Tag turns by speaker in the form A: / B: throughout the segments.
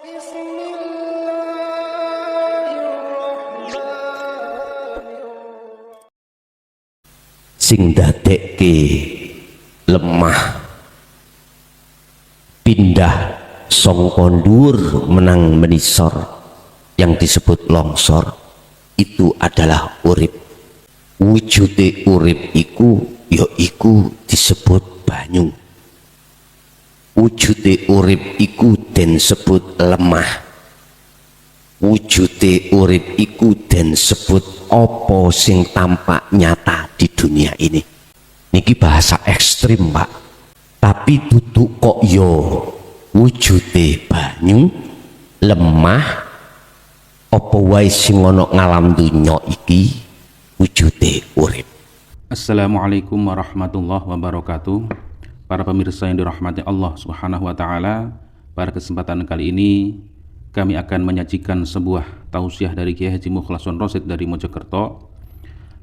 A: Sing dadekke lemah pindah sangka dhuwur menang menisor yang disebut longsor itu adalah urip. Wujude urip iku ya iku disebut banyu. Wujude urip iku den sebut lemah. Wujude urip iku den sebut apa sing tampak nyata di dunia ini. Niki bahasa ekstrim, Pak. Tapi duduk kok yo wujude banyu, lemah, apa wae sing ana ngalam dunya iki wujude urip.
B: Assalamualaikum warahmatullahi wabarakatuh. Para pemirsa yang dirahmati Allah Subhanahu wa taala, pada kesempatan kali ini kami akan menyajikan sebuah tausiah dari Kiai Haji Mukhlason Rosyid dari Mojokerto.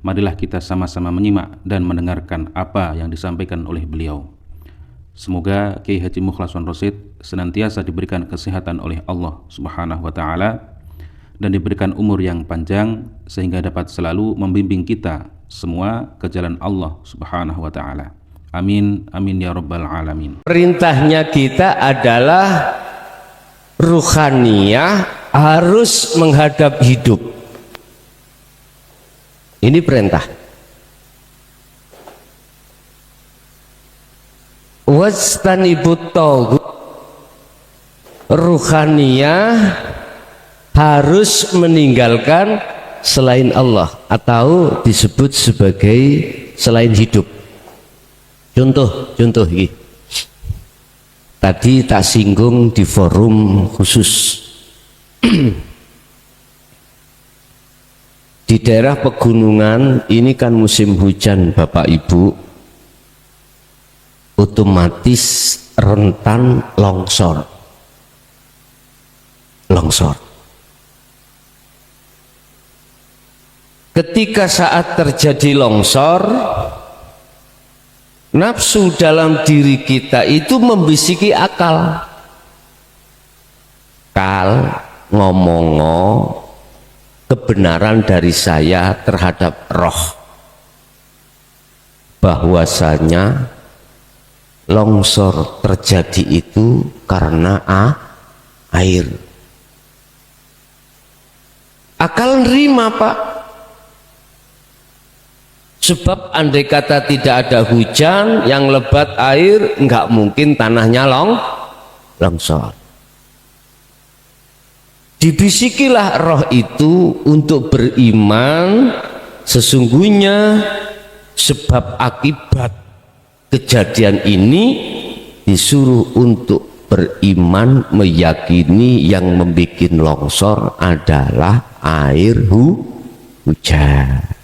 B: Marilah kita sama-sama menyimak dan mendengarkan apa yang disampaikan oleh beliau. Semoga Kiai Haji Mukhlason Rosyid senantiasa diberikan kesehatan oleh Allah Subhanahu wa taala dan diberikan umur yang panjang sehingga dapat selalu membimbing kita semua ke jalan Allah Subhanahu wa taala. Amin amin ya rabbal alamin.
A: Perintahnya kita adalah ruhaniyah harus menghadap hidup. Ini perintah. Wastanibut taghut, ruhaniyah harus meninggalkan selain Allah atau disebut sebagai selain hidup. Contoh ini tadi tak singgung di forum khusus. Di daerah pegunungan ini kan musim hujan Bapak Ibu, otomatis rentan longsor. Ketika saat terjadi longsor, nafsu dalam diri kita itu membisiki akal. Ngomongo kebenaran dari saya terhadap roh, bahwasanya longsor terjadi itu karena air. Akal nerima, Pak. Sebab andai kata tidak ada hujan yang lebat air, enggak mungkin tanahnya longsor. Dibisikilah roh itu untuk beriman, sesungguhnya sebab akibat kejadian ini disuruh untuk beriman, meyakini yang membuat longsor adalah air hujan.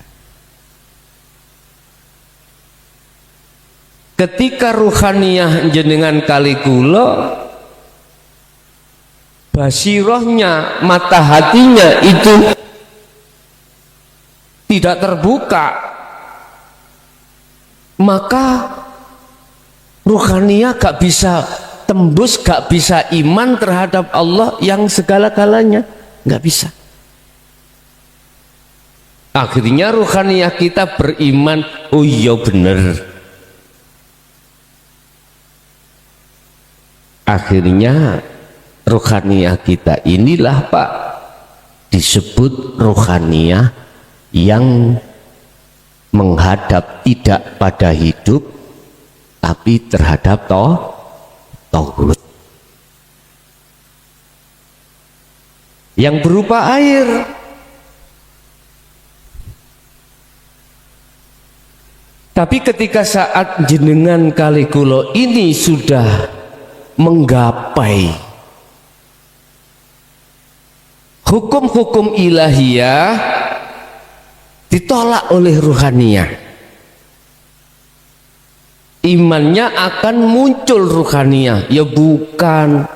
A: Ketika ruhaniyah jenengan kali kula, basirohnya, mata hatinya itu tidak terbuka, maka ruhaniyah gak bisa tembus, gak bisa iman terhadap Allah yang segala-galanya, gak bisa. Akhirnya ruhaniyah kita beriman, oh iya bener. Akhirnya ruhaniyah kita inilah, Pak, disebut ruhaniyah yang menghadap tidak pada hidup tapi terhadap tauhid yang berupa air. Tapi ketika saat jenengan kali kula ini sudah menggapai hukum-hukum ilahiyah, ditolak oleh ruhaniyah, imannya akan muncul ruhaniyah. Ya bukan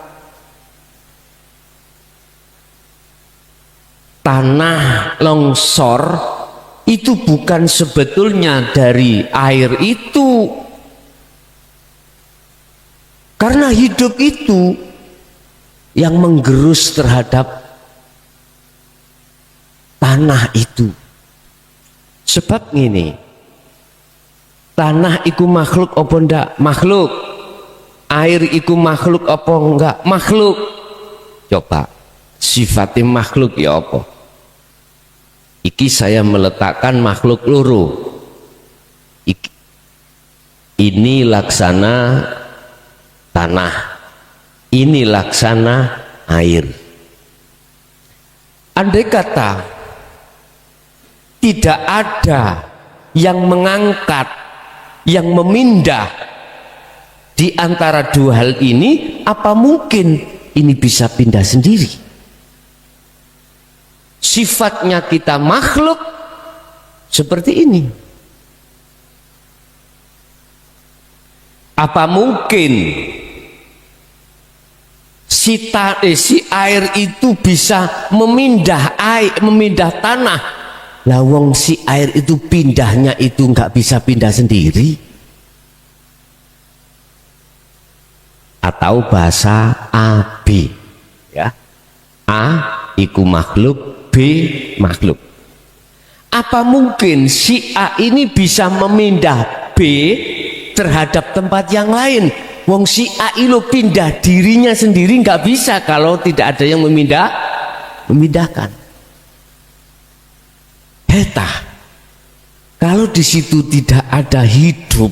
A: tanah longsor itu bukan sebetulnya dari air itu, karena hidup itu yang menggerus terhadap tanah itu. Sebab gini, tanah iku makhluk apa ndak? Makhluk. Air iku makhluk apa enggak? Makhluk. Coba sifatnya makhluk ya apa? Iki saya meletakkan makhluk loro. Ini laksana tanah, ini laksana air. Andai kata tidak ada yang mengangkat, yang memindah di antara dua hal ini, apa mungkin ini bisa pindah sendiri? Sifatnya kita makhluk seperti ini. Apa mungkin si air itu bisa memindah air, memindah tanah? Lah wong si air itu pindahnya itu nggak bisa pindah sendiri. Atau bahasa AB, ya. A iku makhluk, B makhluk. Apa mungkin si A ini bisa memindah B terhadap tempat yang lain? Wong si A itu pindah dirinya sendiri nggak bisa kalau tidak ada yang memindahkan. Heta, kalau di situ tidak ada hidup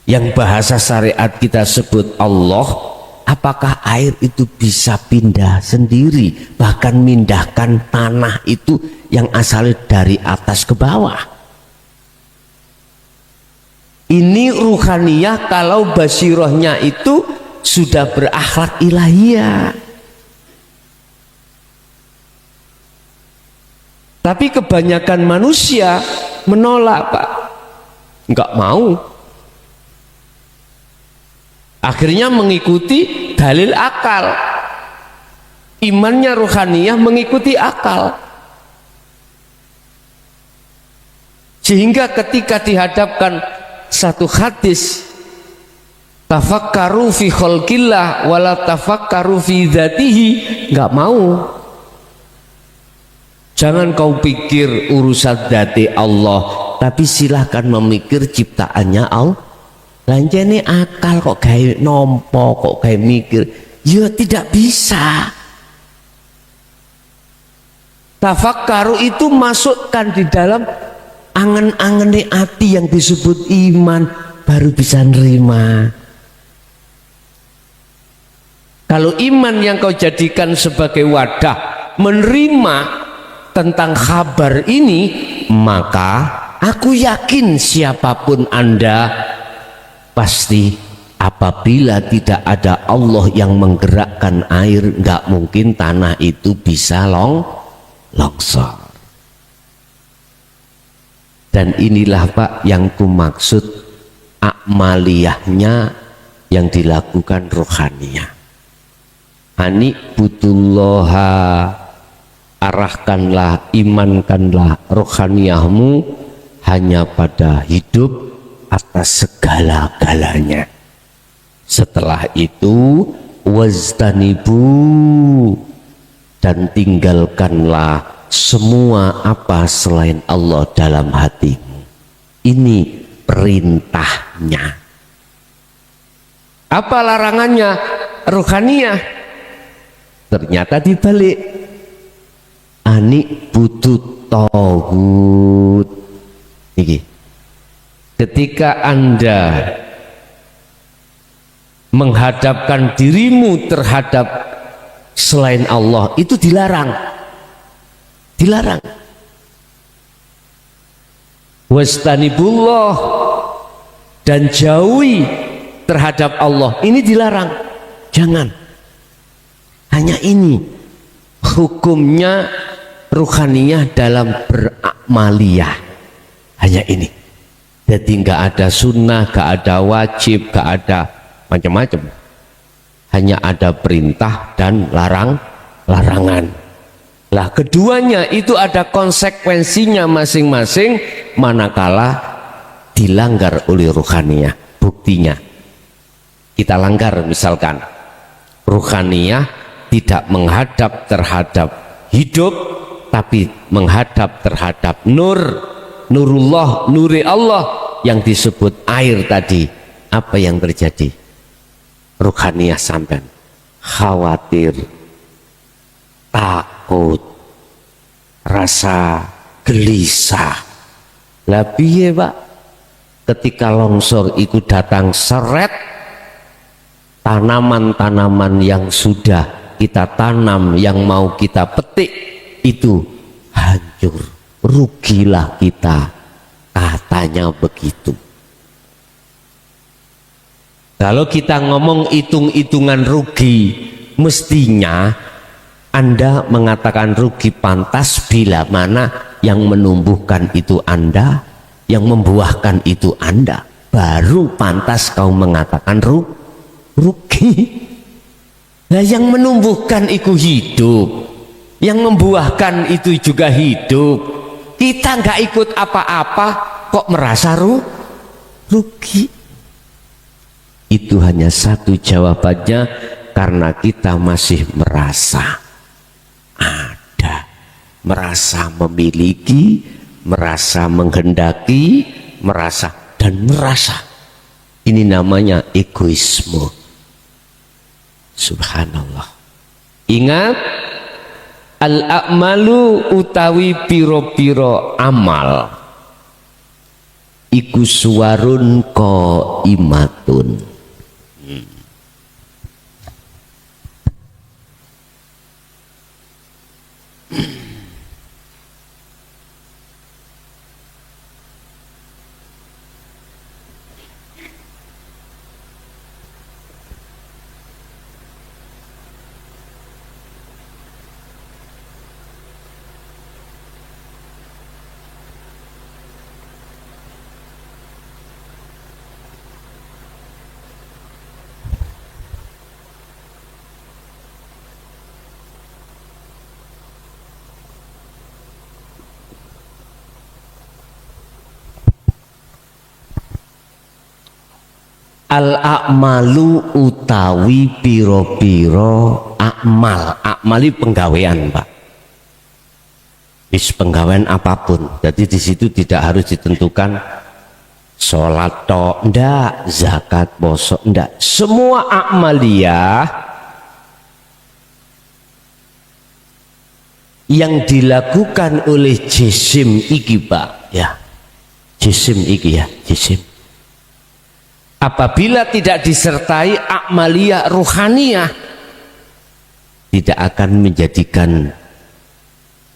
A: yang bahasa syariat kita sebut Allah, apakah air itu bisa pindah sendiri, bahkan mindahkan tanah itu yang asalnya dari atas ke bawah? Ini ruhaniyah kalau basirohnya itu sudah berakhlak ilahiyah. Tapi kebanyakan manusia menolak, Pak, nggak mau. Akhirnya mengikuti dalil akal. Imannya ruhaniyah mengikuti akal. Sehingga ketika dihadapkan satu hadis, tafakkaru fi khalqillah wala tafakkaru fi dzatihi, nggak mau. Jangan kau pikir urusan dzati Allah, tapi silahkan memikir ciptaannya Allah. Lanjane akal kok gawe nompo, kok gawe mikir, ya tidak bisa. Tafakkaru itu masukkan di dalam angen-angene hati yang disebut iman, baru bisa nerima. Kalau iman yang kau jadikan sebagai wadah menerima tentang kabar ini, maka aku yakin siapapun Anda pasti apabila tidak ada Allah yang menggerakkan air, nggak mungkin tanah itu bisa longsor. Dan inilah Pak yang ku maksud akmaliyahnya yang dilakukan rohaniyah. Ani butullaha, arahkanlah, imankanlah rohaniyahmu hanya pada hidup atas segala-galanya. Setelah itu waztanibu, dan tinggalkanlah semua apa selain Allah dalam hatimu. Ini perintahnya. Apa larangannya? Rohaniyah. Ternyata dibalik. Ani butut tauhid. Iki. Ketika Anda menghadapkan dirimu terhadap selain Allah, itu dilarang. Dilarang. Wastanibullah, dan jauhi terhadap Allah, ini dilarang. Jangan. Hanya ini hukumnya ruhaniyah dalam berakmaliyah. Hanya ini. Jadi nggak ada sunnah, nggak ada wajib, nggak ada macam-macam. Hanya ada perintah dan larangan. Lah keduanya itu ada konsekuensinya masing-masing manakala dilanggar oleh ruhaniyah. Buktinya kita langgar, misalkan ruhaniyah tidak menghadap terhadap hidup, tapi menghadap terhadap nurullah, nuri Allah yang disebut air tadi. Apa yang terjadi? Ruhaniyah sampean khawatir, takut, rasa gelisah. Lah piye Pak? Ketika longsor itu datang seret, tanaman-tanaman yang sudah kita tanam, yang mau kita petik itu hancur, rugilah kita, katanya begitu. Kalau kita ngomong hitung-hitungan rugi, mestinya Anda mengatakan rugi pantas bila mana yang menumbuhkan itu Anda, yang membuahkan itu Anda, baru pantas kau mengatakan rugi. Nah, yang menumbuhkan itu hidup, yang membuahkan itu juga hidup. Kita nggak ikut apa-apa kok merasa rugi. Itu hanya satu jawabannya, karena kita masih merasa ada, merasa memiliki, merasa menghendaki, merasa dan merasa. Ini namanya egoisme. Subhanallah. Ingat, al-a'malu utawi piro-piro amal iku suwarun qaimatun. Al-a'malu utawi piro-piro akmal. Akmali penggawean Pak, penggawean apapun. Jadi di situ tidak harus ditentukan sholat tok ndak, zakat, poso ndak. Semua akmaliyah yang dilakukan oleh jisim iki Pak, ya jisim iki ya, jisim. Apabila tidak disertai akmaliyah ruhaniyah, tidak akan menjadikan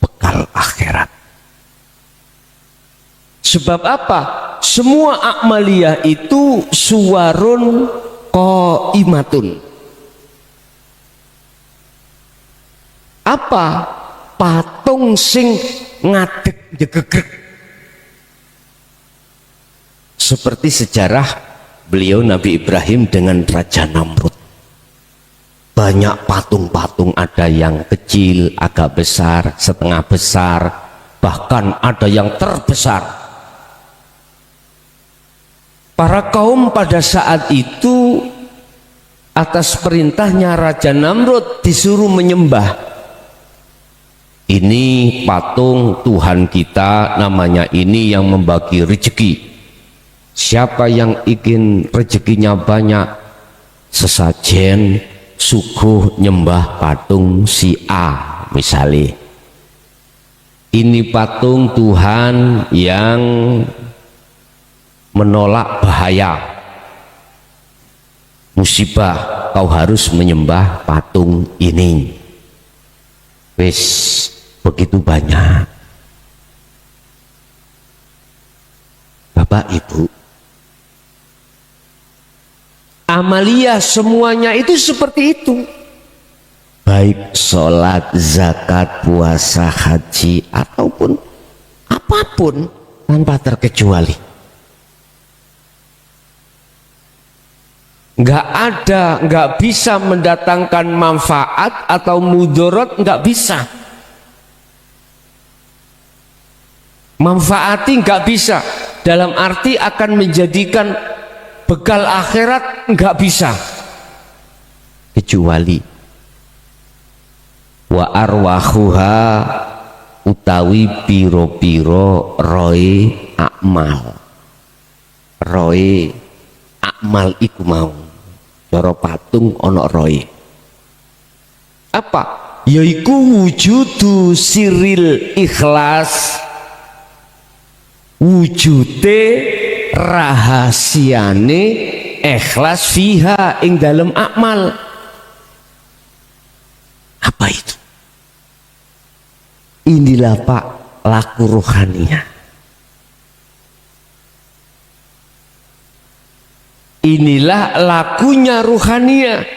A: bekal akhirat. Sebab apa? Semua akmaliyah itu suwarun qaimatun. Apa? Patung sing ngadeg jegegreg. Seperti sejarah beliau Nabi Ibrahim dengan Raja Namrud. Banyak patung-patung, ada yang kecil, agak besar, setengah besar, bahkan ada yang terbesar. Para kaum pada saat itu atas perintahnya Raja Namrud disuruh menyembah. Ini patung Tuhan kita, namanya ini yang membagi rezeki. Siapa yang ingin rezekinya banyak, sesajen suguh nyembah patung si A misalnya. Ini patung Tuhan yang menolak bahaya, musibah, kau harus menyembah patung ini. Wis begitu banyak. Bapak Ibu, amaliyah semuanya itu seperti itu, baik sholat, zakat, puasa, haji, ataupun apapun tanpa terkecuali. Nggak ada, nggak bisa mendatangkan manfaat atau mudarat, nggak bisa. Manfaati nggak bisa, dalam arti akan menjadikan bekal akhirat nggak bisa, kecuali wa arwahuha utawi piro-piro roe akmal iku mau cara patung ana roe apa yaiku wujudu siril ikhlas wujude rahasiane ikhlas fiha ing dalam akmal. Apa itu? Inilah Pak laku rohania. Inilah lakunya rohania.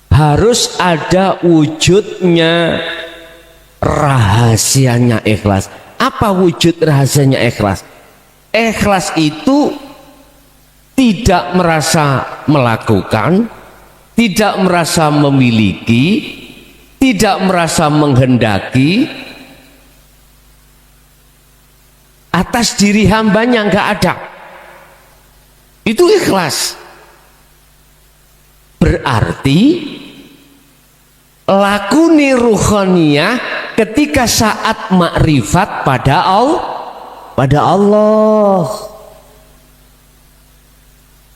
A: Harus ada wujudnya rahasianya ikhlas. Apa wujud rahasianya ikhlas? Ikhlas itu tidak merasa melakukan, tidak merasa memiliki, tidak merasa menghendaki atas diri hambanya, nggak ada. Itu ikhlas. Berarti lakuni ruhaniyah ketika saat makrifat pada Allah.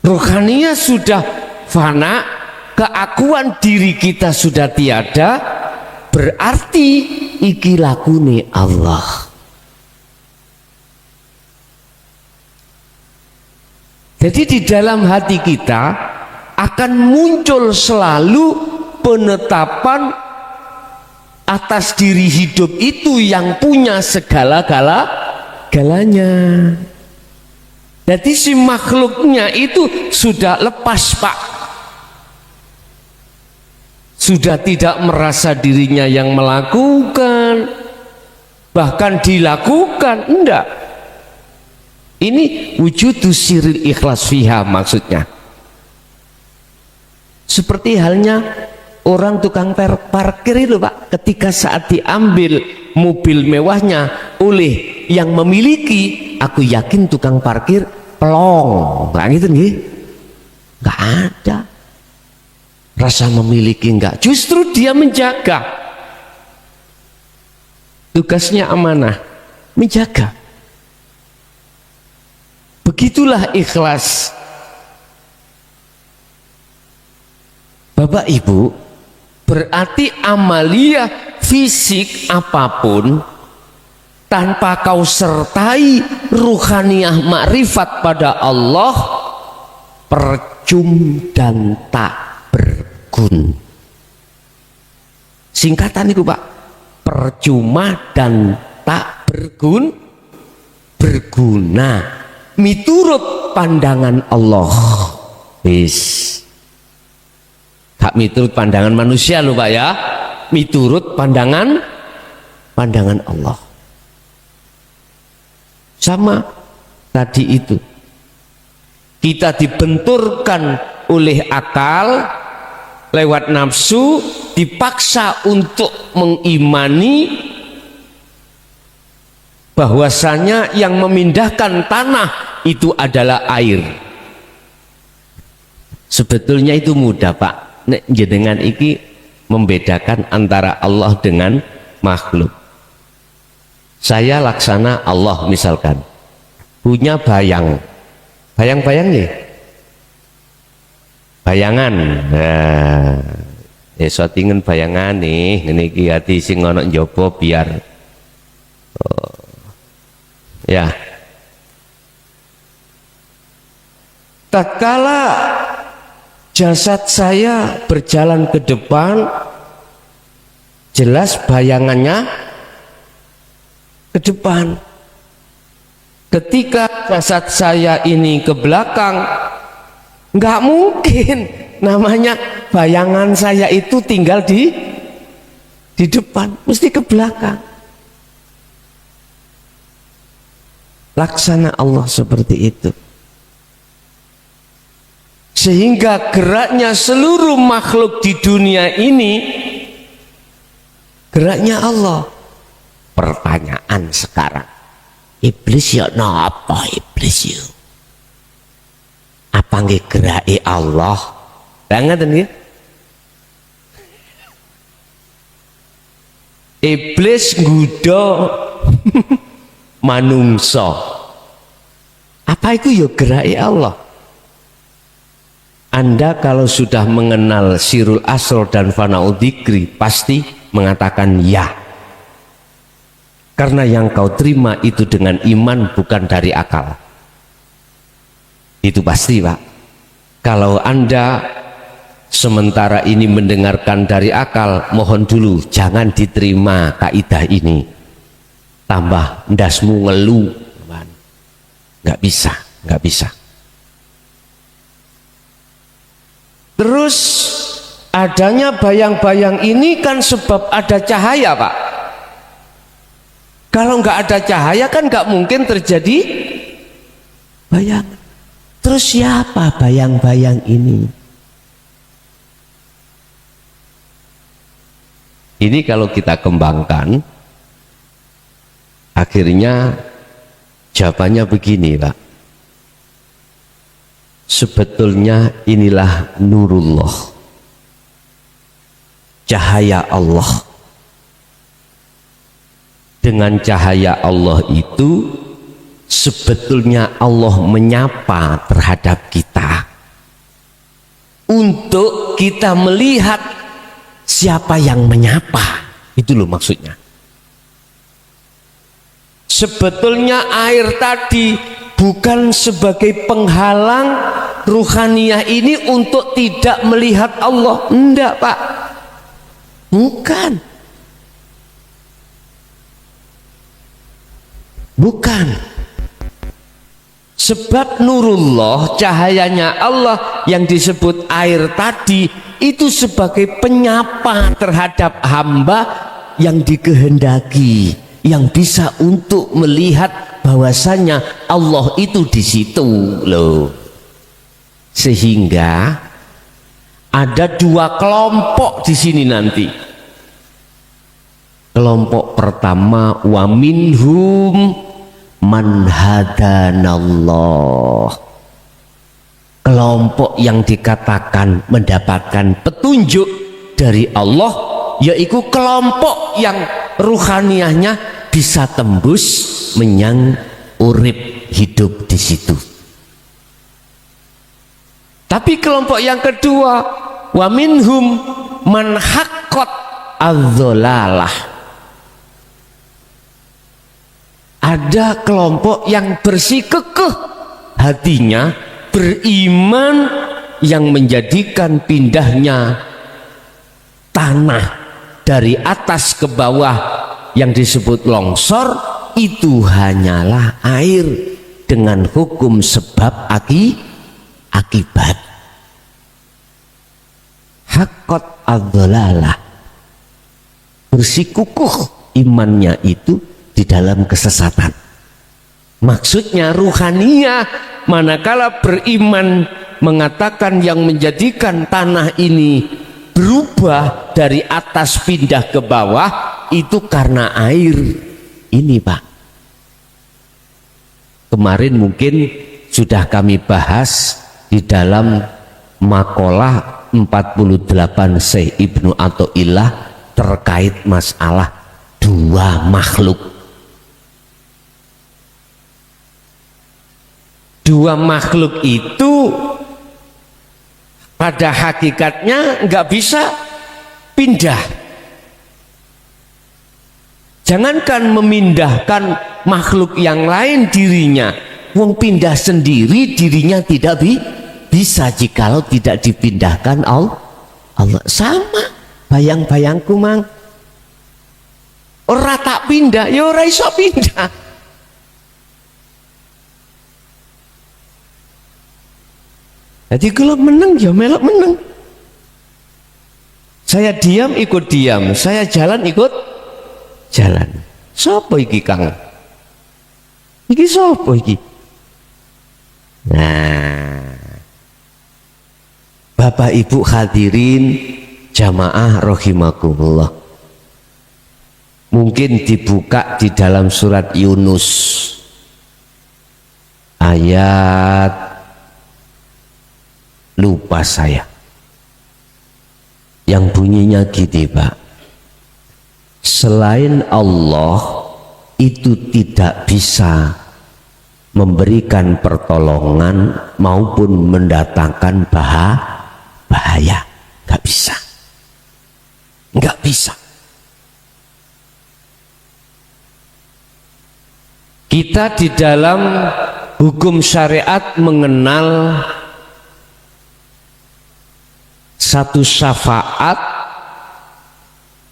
A: Ruhaniyah sudah fana, keakuan diri kita sudah tiada, berarti iki lakune Allah. Jadi di dalam hati kita akan muncul selalu penetapan atas diri hidup itu yang punya segala-galanya. Jadi si makhluknya itu sudah lepas Pak, sudah tidak merasa dirinya yang melakukan, bahkan dilakukan, enggak. Ini wujudu siril ikhlas fiha maksudnya. Seperti halnya orang tukang parkir itu Pak, ketika saat diambil mobil mewahnya oleh yang memiliki, aku yakin tukang parkir pelong, nggak gitu nih, nggak ada rasa memiliki, nggak, justru dia menjaga, tugasnya amanah, menjaga. Begitulah ikhlas. Bapak Ibu, berarti amalia fisik apapun tanpa kau sertai ruhaniyah makrifat pada Allah, percum dan tak berguna. Singkatan itu Pak, percuma dan tak berguna miturut pandangan Allah. Gak miturut pandangan manusia loh Pak ya, miturut pandangan Allah. Sama tadi itu, kita dibenturkan oleh akal lewat nafsu, dipaksa untuk mengimani bahwasanya yang memindahkan tanah itu adalah air. Sebetulnya itu mudah Pak, nek jenengan iki membedakan antara Allah dengan makhluk. Saya laksana Allah misalkan punya bayang-bayang nih, bayangan. Nah, shootingan bayangan nih, ini hati sing ono njobo biar ya. Tatkala jasad saya berjalan ke depan, jelas bayangannya ke depan. Ketika jasad saya ini ke belakang, nggak mungkin namanya bayangan saya itu tinggal di depan, mesti ke belakang. Laksana Allah seperti itu, sehingga geraknya seluruh makhluk di dunia ini geraknya Allah. Pertanyaan sekarang, iblis ya napa iblis ya? Apa nggih gerake Allah? Banget nih. iblis nggodha manungsa. Apa itu ya gerai Allah. Anda kalau sudah mengenal sirul asr dan fana'ud dzikri pasti mengatakan ya. Karena yang kau terima itu dengan iman bukan dari akal. Itu pasti, Pak. Kalau Anda sementara ini mendengarkan dari akal, mohon dulu jangan diterima kaidah ini. Tambah ndasmu ngeluh. Nggak bisa, nggak bisa. Terus adanya bayang-bayang ini kan sebab ada cahaya, Pak. Kalau nggak ada cahaya kan nggak mungkin terjadi bayang. Terus siapa bayang-bayang ini? Ini kalau kita kembangkan, akhirnya jawabannya begini, Pak. Sebetulnya inilah nurullah, cahaya Allah. Dengan cahaya Allah itu sebetulnya Allah menyapa terhadap kita untuk kita melihat siapa yang menyapa. Itu loh maksudnya. Sebetulnya air tadi bukan sebagai penghalang ruhaniyah ini untuk tidak melihat Allah. Enggak, Pak. Bukan. Bukan. Sebab nurullah, cahayanya Allah yang disebut air tadi itu sebagai penyapa terhadap hamba yang dikehendaki, yang bisa untuk melihat bahwasanya Allah itu di situ loh. Sehingga ada dua kelompok di sini nanti. Kelompok pertama, wa minhum man hadanallah. Kelompok yang dikatakan mendapatkan petunjuk dari Allah, yaitu kelompok yang ruhaniyahnya bisa tembus menyang urip hidup di situ. Tapi kelompok yang kedua, wa minhum man haqqat adz-dhalalah. Ada kelompok yang bersikukuh hatinya beriman, yang menjadikan pindahnya tanah dari atas ke bawah yang disebut longsor itu hanyalah air dengan hukum sebab akibat. Haqqat adz-dhalalah, bersikukuh imannya itu di dalam kesesatan. Maksudnya ruhaniyah manakala beriman mengatakan yang menjadikan tanah ini berubah dari atas pindah ke bawah itu karena air ini, Pak. Kemarin mungkin sudah kami bahas di dalam makalah 48 Syekh Ibnu Athaillah terkait masalah dua makhluk. Dua makhluk itu pada hakikatnya nggak bisa pindah. Jangankan memindahkan makhluk yang lain dirinya, wong pindah sendiri dirinya tidak bisa jikalau tidak dipindahkan Allah. Sama bayang-bayangku mang, ora tak pindah ya ora iso pindah. Jadi kalau menang ya melok menang. Saya diam ikut diam, saya jalan ikut jalan. Sopo iki Kang? Iki sopo iki? Nah, Bapak Ibu hadirin jamaah rahimakumullah. Mungkin dibuka di dalam surat Yunus ayat, lupa saya, yang bunyinya gini, Pak. selain Allah itu tidak bisa memberikan pertolongan maupun mendatangkan bahaya. Nggak bisa. Nggak bisa. Kita di dalam hukum syariat mengenal satu syafaat,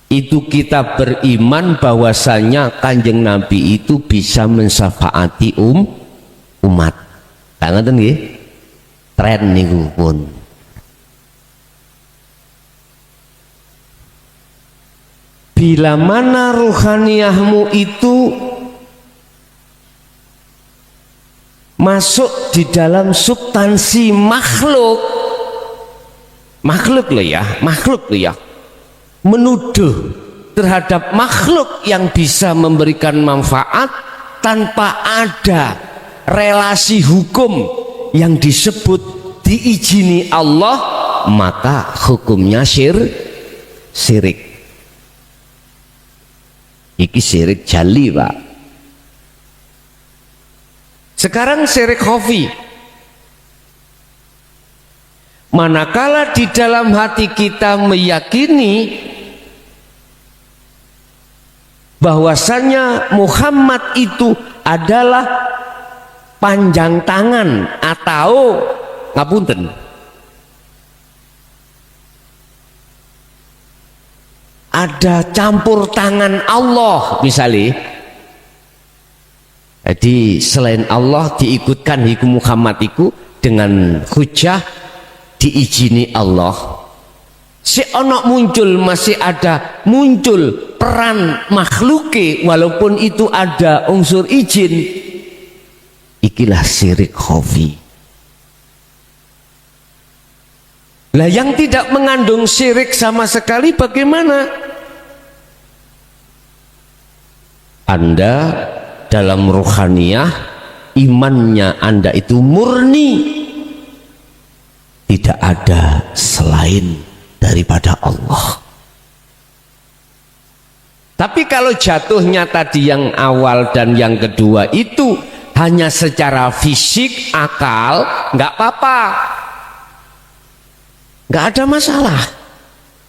A: itu kita beriman bahwasanya Kanjeng Nabi itu bisa mensyafaati umat. Kangen nggih? Tren niku pun. Bila mana ruhaniyahmu itu masuk di dalam substansi makhluk loh ya, menuduh terhadap makhluk yang bisa memberikan manfaat tanpa ada relasi hukum yang disebut diizini Allah, maka hukumnya syirik. Iki syirik jali, Pak. Sekarang syirik khafi. Manakala di dalam hati kita meyakini bahwasanya Muhammad itu adalah panjang tangan atau ngapunten, ada campur tangan Allah misalnya. Jadi selain Allah diikutkan hukum Muhammad itu dengan hujah diizini Allah. Si ono muncul, masih ada muncul peran makhluke walaupun itu ada unsur izin. Ikilah syirik khafi. Lah yang tidak mengandung syirik sama sekali bagaimana? Anda dalam ruhaniyah, imannya Anda itu murni, tidak ada selain daripada Allah. Tapi kalau jatuhnya tadi yang awal dan yang kedua itu hanya secara fisik, akal, nggak apa-apa, nggak ada masalah.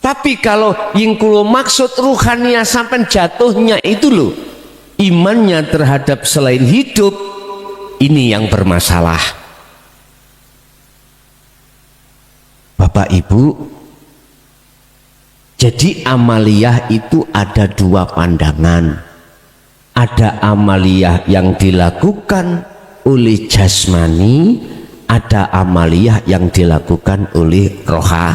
A: Tapi kalau yang kulo maksud ruhaniyah sampai jatuhnya itu loh, imannya terhadap selain hidup, ini yang bermasalah. Bapak Ibu, jadi amaliyah itu ada dua pandangan. Ada amaliyah yang dilakukan oleh jasmani, ada amaliyah yang dilakukan oleh rohani.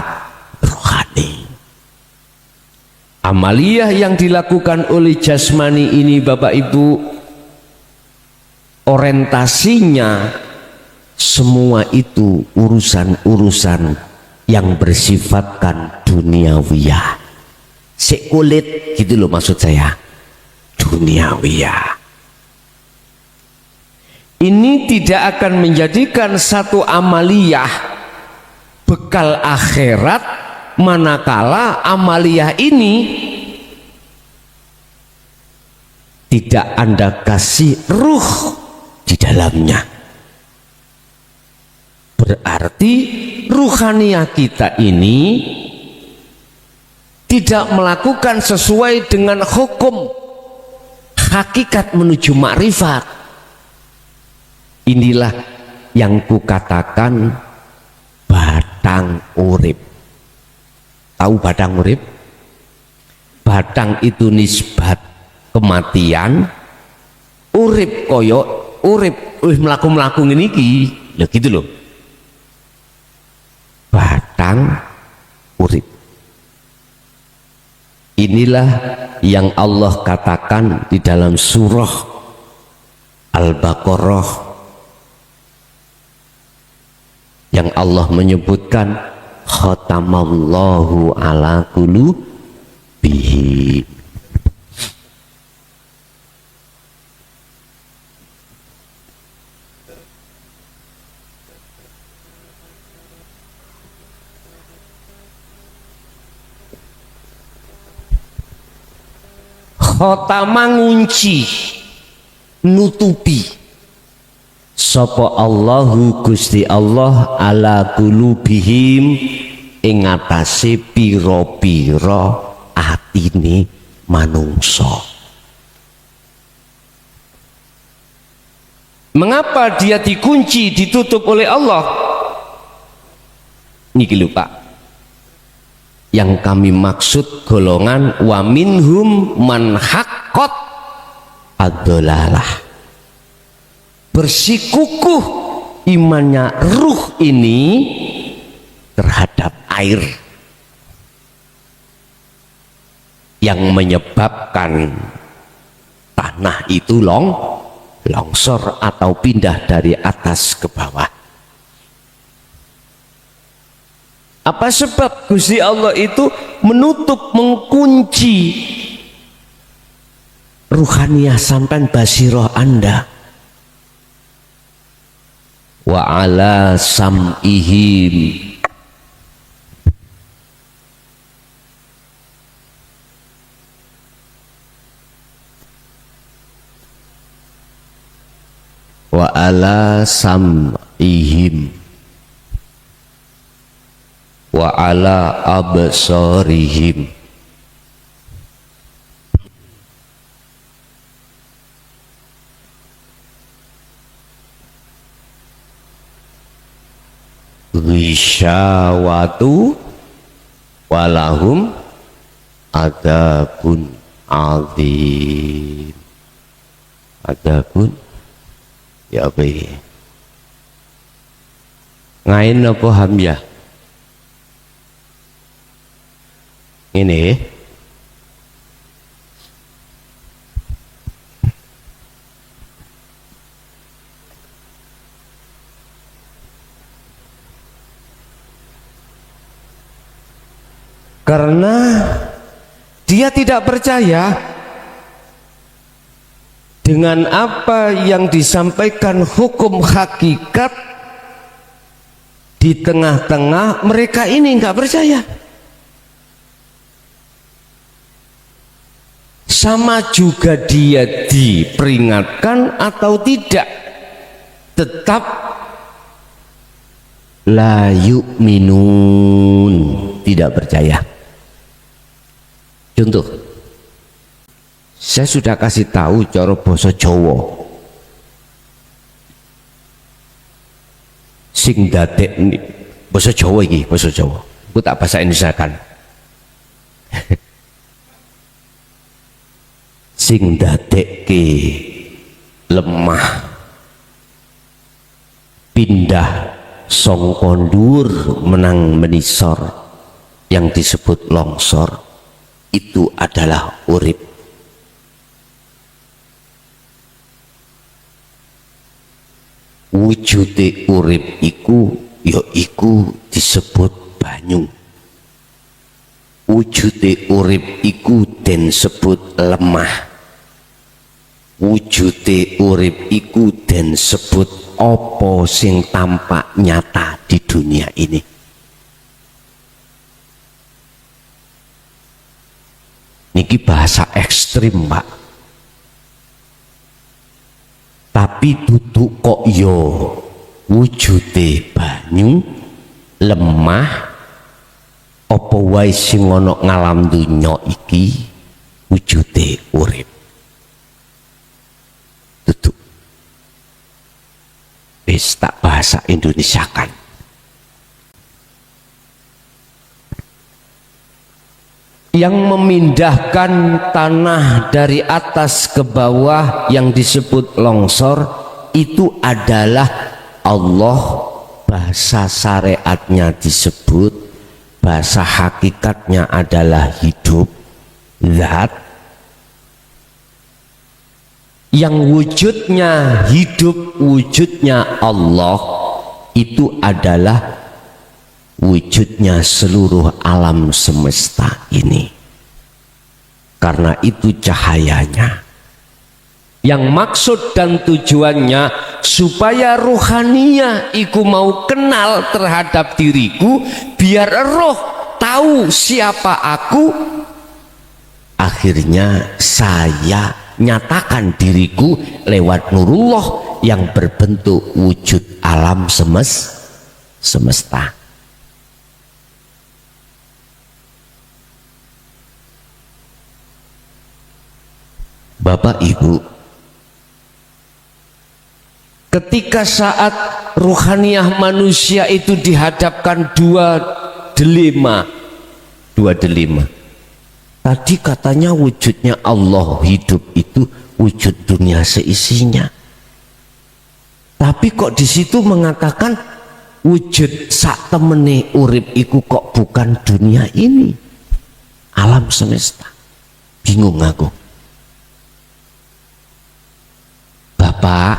A: Amaliyah yang dilakukan oleh jasmani ini Bapak Ibu, orientasinya semua itu urusan-urusan yang bersifatkan duniawiyah, sekulit gitu loh maksud saya, duniawiyah. Ini tidak akan menjadikan satu amaliyah bekal akhirat manakala amaliyah ini tidak Anda kasih ruh di dalamnya. Berarti ruhaniyah kita ini tidak melakukan sesuai dengan hukum hakikat menuju makrifat. Inilah yang kukatakan batang urip. Tahu batang urip? Batang itu nisbat kematian, urip koyo urip melaku ini lho gitu loh. Batang urip. Inilah yang Allah katakan di dalam surah Al-Baqarah, yang Allah menyebutkan khatamallahu ala qulubihi. khotama ngunci nutupi sapa Allahu Gusti Allah ala qulubihim ing atase pira-pira atine manungsa. Mengapa dia dikunci, ditutup oleh Allah? Niki lho Pak, yang kami maksud golongan wa minhum man haqqat ad-dhalalah, bersikukuh imannya ruh ini terhadap air yang menyebabkan tanah itu longsor atau pindah dari atas ke bawah. Apa sebab Gusti Allah itu menutup, mengunci ruhaniyah sampai basiroh Anda? Wa ala sam'ihim, wa ala sam'ihim wa ala absarihim. Ghishawatu walahum adabun azim. Adabun ya apa ini? Ngain apa hamzah? Ini karena dia tidak percaya dengan apa yang disampaikan hukum hakikat. Di tengah-tengah mereka ini nggak percaya. Sama juga dia diperingatkan atau tidak, tetap la yu'minun, tidak percaya. Contoh, saya sudah kasih tahu cara basa Jawa sing dadekne basa Jawa iki, basa Jawa. Aku tak bahasa Indonesia kan. Sing dadekke lemah pindah sangka dhuwur menang menisor yang disebut longsor, itu adalah urip. Wujude urip iku ya iku disebut banyu. Wujude urip iku den sebut lemah. Wujude urip iku den sebut apa sing tampak nyata di dunia ini. Niki bahasa ekstrim Pak, tapi duduk kok yo wujude banyu lemah apa wae sing ana ngalam dunya iki wujude urip. Duduk wis tak bahasa Indonesia kan. Yang memindahkan tanah dari atas ke bawah yang disebut longsor itu adalah Allah. Bahasa syariatnya disebut, bahasa hakikatnya adalah hidup, zat yang wujudnya hidup, wujudnya Allah, itu adalah wujudnya seluruh alam semesta ini. Karena itu cahayanya, yang maksud dan tujuannya supaya ruhaniyah iku mau kenal terhadap diriku, biar roh tahu siapa aku. Akhirnya akhirnya saya nyatakan diriku lewat nurullah yang berbentuk wujud alam semesta. Bapak Ibu, ketika saat ruhaniyah manusia itu dihadapkan dua dilema. Tadi katanya wujudnya Allah hidup itu wujud dunia seisinya. Tapi kok di situ mengatakan wujud sak temene urip iku kok bukan dunia ini, alam semesta. Bingung aku. Bapak,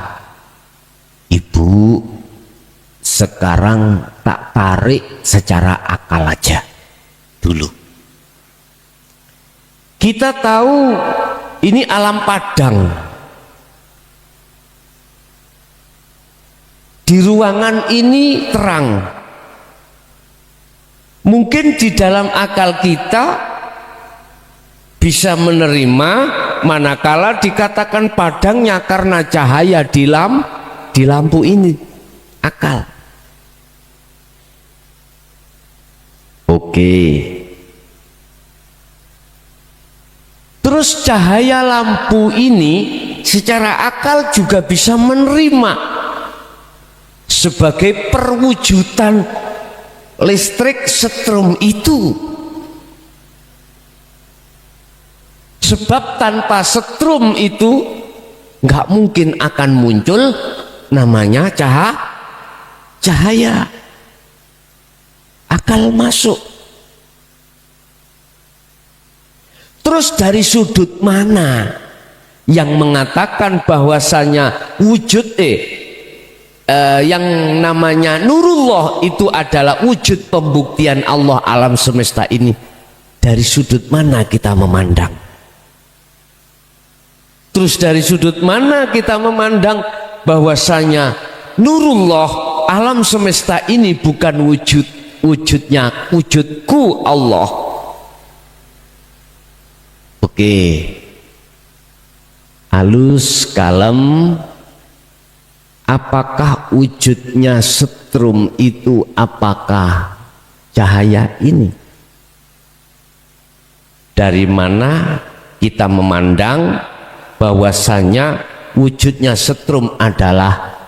A: Ibu, sekarang tak tarik secara akal aja dulu. Kita tahu ini alam padang. Di ruangan ini terang. Mungkin di dalam akal kita bisa menerima manakala dikatakan padangnya karena cahaya di lampu ini. Akal. Oke. Terus cahaya lampu ini secara akal juga bisa menerima sebagai perwujudan listrik setrum itu. Sebab tanpa setrum itu nggak mungkin akan muncul namanya cahaya. Akal masuk. Terus dari sudut mana yang mengatakan bahwasanya wujud yang namanya nurullah itu adalah wujud pembuktian Allah alam semesta ini? Dari sudut mana kita memandang? Terus dari sudut mana kita memandang bahwasanya nurullah alam semesta ini bukan wujudnya wujudku Allah? Oke, halus kalem. Apakah wujudnya setrum itu apakah cahaya ini? Dari mana kita memandang bahwasanya wujudnya setrum adalah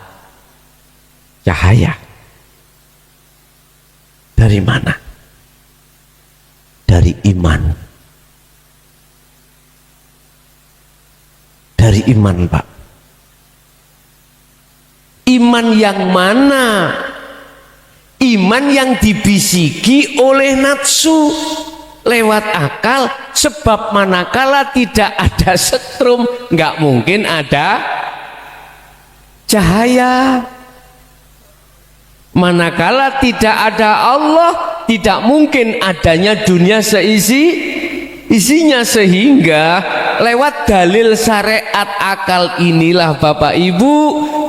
A: cahaya? Dari mana? Dari iman. Dari iman, Pak. Iman yang mana? Iman yang dibisiki oleh nafsu lewat akal, sebab manakala tidak ada setrum nggak mungkin ada cahaya. Manakala tidak ada Allah, tidak mungkin adanya dunia isinya, sehingga lewat dalil syariat akal inilah Bapak Ibu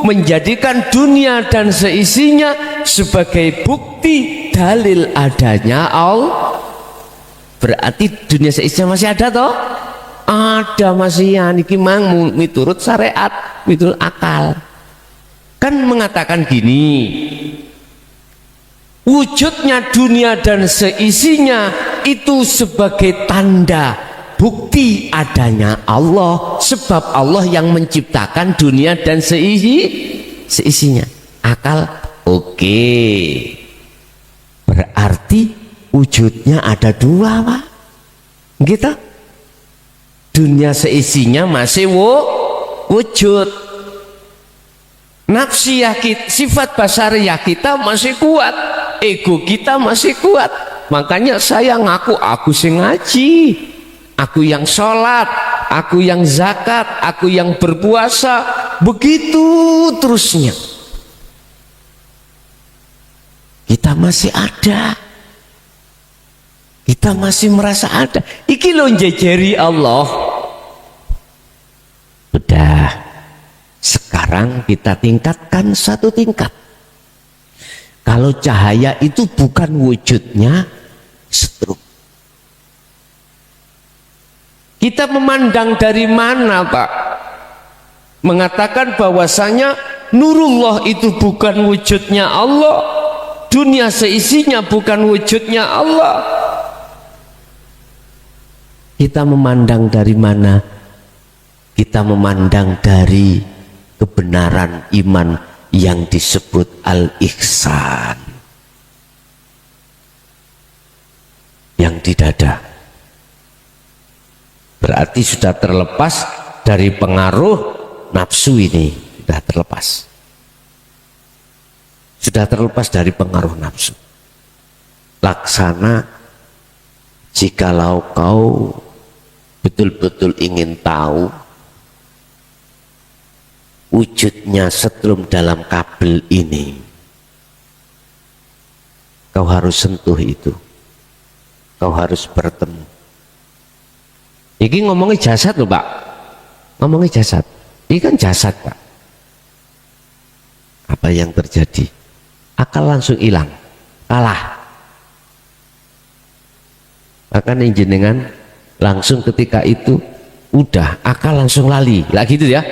A: menjadikan dunia dan seisinya sebagai bukti dalil adanya Allah. Berarti dunia seisinya masih ada toh? Ada, masih ya. Niki mang miturut syariat, miturut akal. Kan mengatakan gini, wujudnya dunia dan seisinya itu sebagai tanda bukti adanya Allah, sebab Allah yang menciptakan dunia dan seisinya. Akal oke. Berarti wujudnya ada dua, Pak. Gitu. Dunia seisinya masih wujud. Nafsiyah kita, sifat basariyah kita masih kuat, ego kita masih kuat. Makanya saya ngaku aku sing ngaji, aku yang sholat, aku yang zakat, aku yang berpuasa, begitu terusnya. Kita masih ada, kita masih merasa ada. Iki lo njejeri Allah. Udah, sekarang kita tingkatkan satu tingkat. Kalau cahaya itu bukan wujudnya setrum. Kita memandang dari mana, Pak? Mengatakan bahwasanya nurullah itu bukan wujudnya Allah, dunia seisinya bukan wujudnya Allah. Kita memandang dari mana? Kita memandang dari kebenaran iman yang disebut al-ihsan yang di dada. Berarti sudah terlepas dari pengaruh nafsu ini, sudah terlepas. Sudah terlepas dari pengaruh nafsu. Laksana jikalau kau betul-betul ingin tahu wujudnya setrum dalam kabel ini, kau harus sentuh itu, kau harus bertemu. Ini ngomongin jasad loh, Pak, ngomongin jasad. Ini kan jasad, Pak. Apa yang terjadi? Akal langsung hilang, kalah. Akan jenengan langsung ketika itu udah akal langsung lali, lah gitu ya,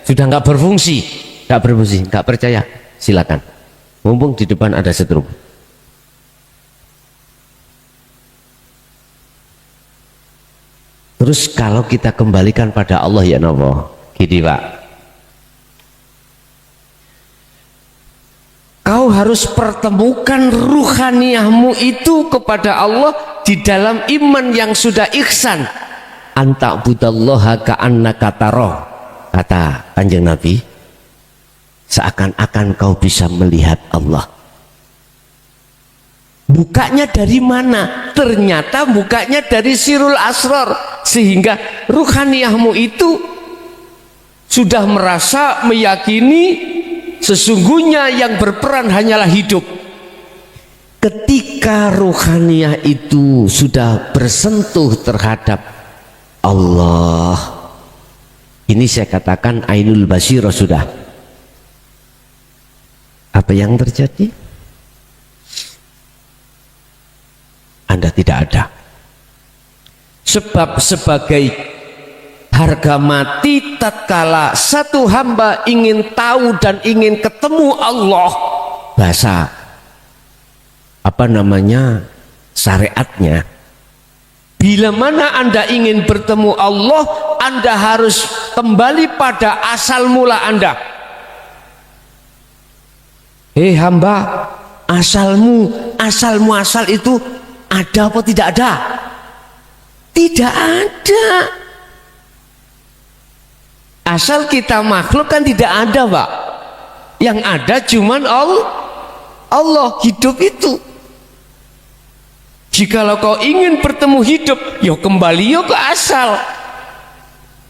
A: sudah nggak berfungsi, nggak percaya, silakan. Mumpung di depan ada setrum. Terus kalau kita kembalikan pada Allah ya Allah, gini Pak, kau harus pertemukan ruhaniyahmu itu kepada Allah di dalam iman yang sudah ihsan. Anta budallaha ka'annaka tarahu, kata Kanjeng Nabi, seakan-akan kau bisa melihat Allah. Bukanya dari mana? Ternyata bukanya dari sirul asrar, sehingga ruhaniyahmu itu sudah merasa meyakini sesungguhnya yang berperan hanyalah hidup. Ketika ruhaniyah itu sudah bersentuh terhadap Allah, ini saya katakan ainul basirah sudah. Apa yang terjadi? Anda tidak ada. Sebab sebagai harga mati tatkala satu hamba ingin tahu dan ingin ketemu Allah, bahasa apa namanya syariatnya, bila mana Anda ingin bertemu Allah, Anda harus kembali pada asal mula Anda. Hamba, asalmu asal itu ada apa tidak ada? Tidak ada. Asal kita makhluk kan tidak ada, Pak. Yang ada cuman Allah hidup itu. Jikalau kau ingin bertemu hidup, yo kembali yo ke asal.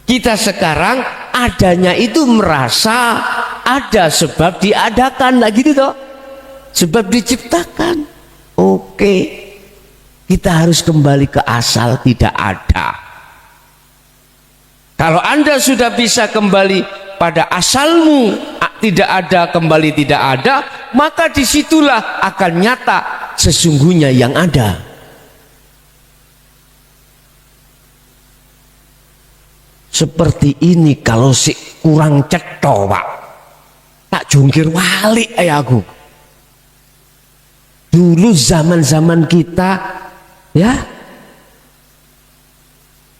A: Kita sekarang adanya itu merasa ada sebab diadakan, lagi gitu toh. Sebab diciptakan. Oke. Kita harus kembali ke asal, tidak ada. Kalau Anda sudah bisa kembali pada asalmu, tidak ada kembali tidak ada, maka disitulah akan nyata sesungguhnya yang ada. Seperti ini kalau si kurang cetho, Pak, tak jungkir walik aku. Dulu zaman-zaman kita, ya,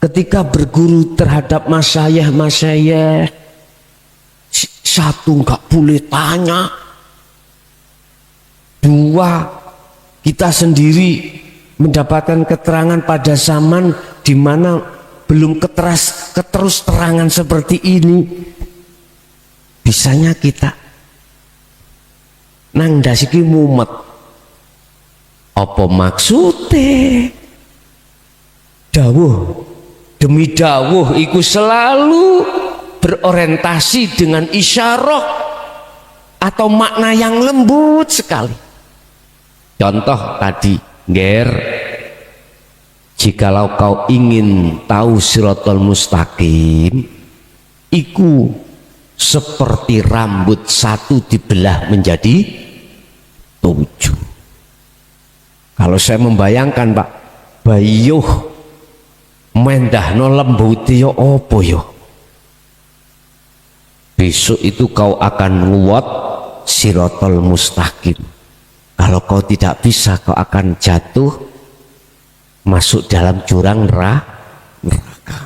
A: ketika berguru terhadap masyayikh, satu nggak boleh tanya, dua kita sendiri mendapatkan keterangan pada zaman di mana belum keterus terangan seperti ini, bisanya kita nang dasiki mumet. Apa maksudnya? Dawuh demi dawuh iku selalu berorientasi dengan isyarah atau makna yang lembut sekali. Contoh tadi, Ger, jikalau kau ingin tahu siratal mustaqim, iku seperti rambut satu dibelah menjadi 7. Kalau saya membayangkan, Pak, bayuh mendahno lembuti yo opo yo. Besok itu kau akan nguwat sirotol mustaqim. Kalau kau tidak bisa, kau akan jatuh masuk dalam jurang neraka.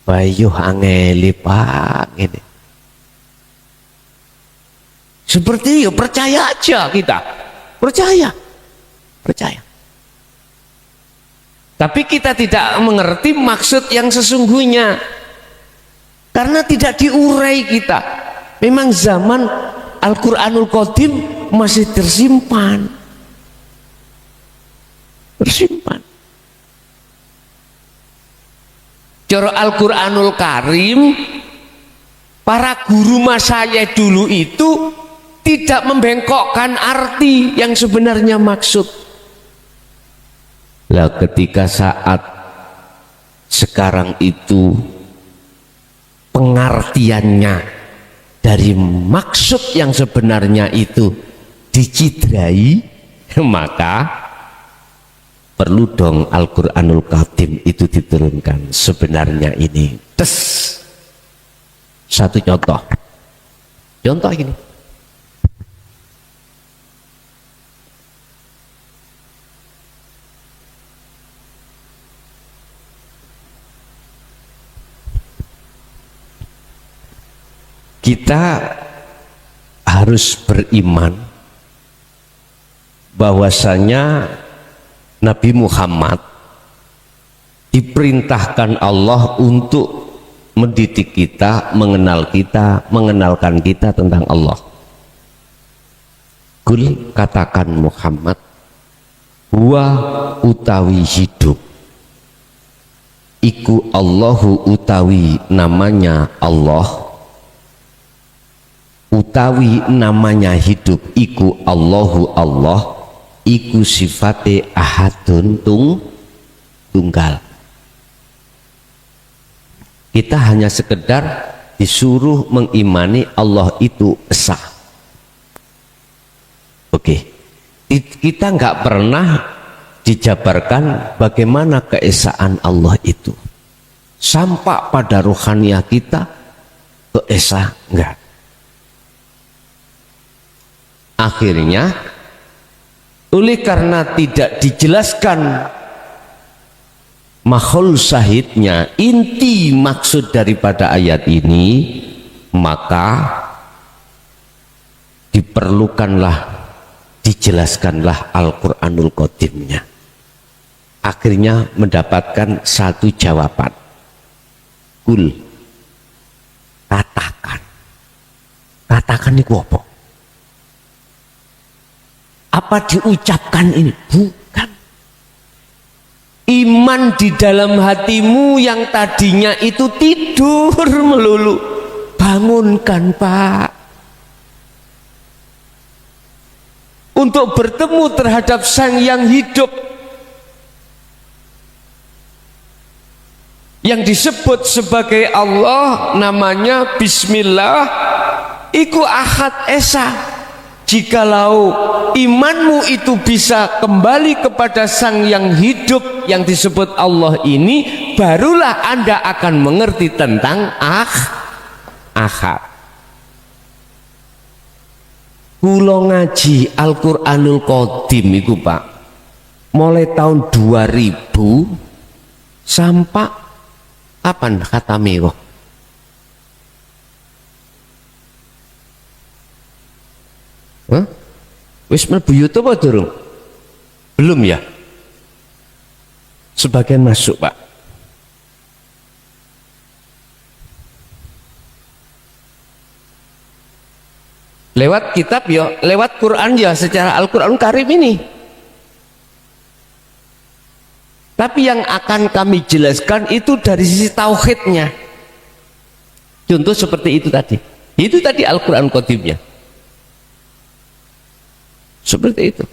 A: Bayuh angeli Pak ini. Seperti itu, percaya aja kita. Percaya. Tapi kita tidak mengerti maksud yang sesungguhnya. Karena tidak diurai kita. Memang zaman Al-Quranul Qadim masih tersimpan. Cara Al-Quranul Karim, para guru masanya dulu itu tidak membengkokkan arti yang sebenarnya maksud. Lah ketika saat sekarang itu pengertiannya dari maksud yang sebenarnya itu dicidrai, maka perlu dong Al-Quranul Qadim itu diturunkan sebenarnya ini. Satu contoh ini. Kita harus beriman bahwasanya Nabi Muhammad diperintahkan Allah untuk mendidik kita, mengenalkan kita tentang Allah. Kul, katakan Muhammad, huwa utawi hidup, iku Allahu utawi namanya Allah, utawi namanya hidup iku Allahu Allah, iku sifate ahadun tunggal. Kita hanya sekedar disuruh mengimani Allah itu esa. Oke, kita nggak pernah dijabarkan bagaimana keesaan Allah itu. Sampai pada rohaniah kita keesa enggak. Akhirnya oleh karena tidak dijelaskan makhul syahidnya, inti maksud daripada ayat ini, maka dijelaskanlah Al-Quranul Qadimnya. Akhirnya mendapatkan satu jawaban. Kul, katakan ini apa? Apa diucapkan ini? Bukan. Iman di dalam hatimu yang tadinya itu tidur melulu, bangunkan Pak, untuk bertemu terhadap Sang yang hidup, yang disebut sebagai Allah, namanya Bismillah, iku Ahad Esa. Jikalau imanmu itu bisa kembali kepada Sang yang hidup yang disebut Allah ini, barulah Anda akan mengerti tentang Ahad. Kulo ngaji Al-Quranul Qadim itu Pak, mulai tahun 2000 sampai kapan khatame kok? Wis mlebu YouTube apa durung? Belum ya? Sebagian masuk Pak. Lewat kitab ya, lewat Quran ya, secara Al-Quran Karim ini. Tapi yang akan kami jelaskan itu dari sisi tauhidnya. Contoh seperti itu tadi. Itu tadi Al-Quran Qadimnya. Seperti itu.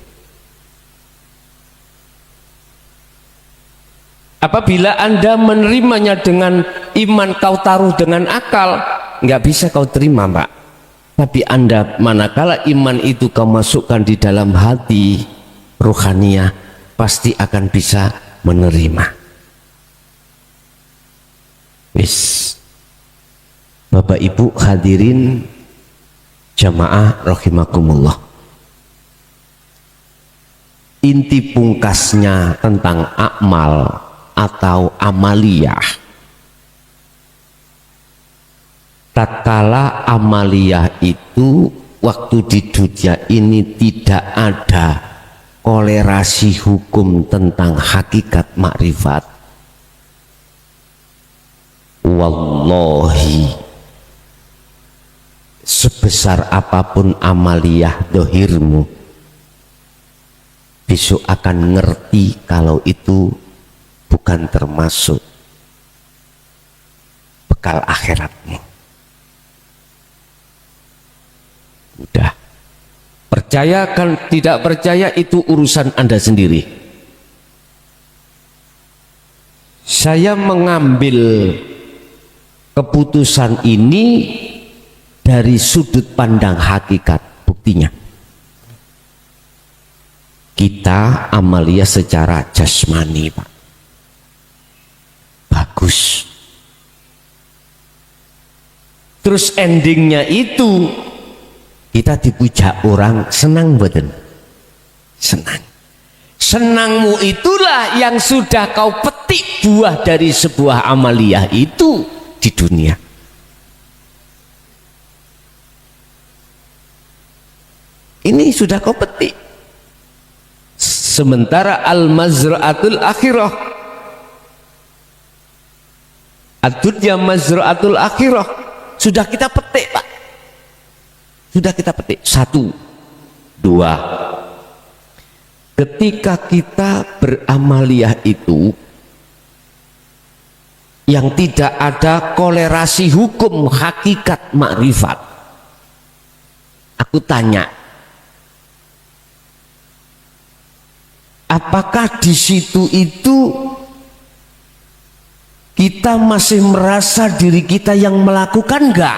A: Apabila Anda menerimanya dengan iman, kau taruh dengan akal, nggak bisa kau terima Pak. Tapi Anda manakala iman itu kau masukkan di dalam hati rohaniah, pasti akan bisa menerima. Bapak Ibu hadirin jamaah rahimakumullah, inti pungkasnya tentang amal atau amaliyah, tatkala amaliyah itu waktu di dunia ini tidak ada kolerasi hukum tentang hakikat makrifat, wallahi sebesar apapun amaliyah dohirmu, besok akan ngerti kalau itu bukan termasuk bekal akhiratmu. Udah, percaya kan tidak percaya itu urusan Anda sendiri. Saya mengambil keputusan ini dari sudut pandang hakikat. Buktinya kita amalia secara jasmani, Pak, bagus. Terus endingnya itu kita dipuja orang, senang badan, senang. Senangmu itulah yang sudah kau petik buah dari sebuah amaliyah itu di dunia. Ini sudah kau petik. Sementara al-mazra'atul akhirah, ad-dunya mazra'atul akhirah, sudah kita petik, Pak. Sudah kita petik. 1, 2. Ketika kita beramaliyah itu yang tidak ada kolerasi hukum hakikat makrifat, aku tanya, apakah di situ itu kita masih merasa diri kita yang melakukan? Enggak.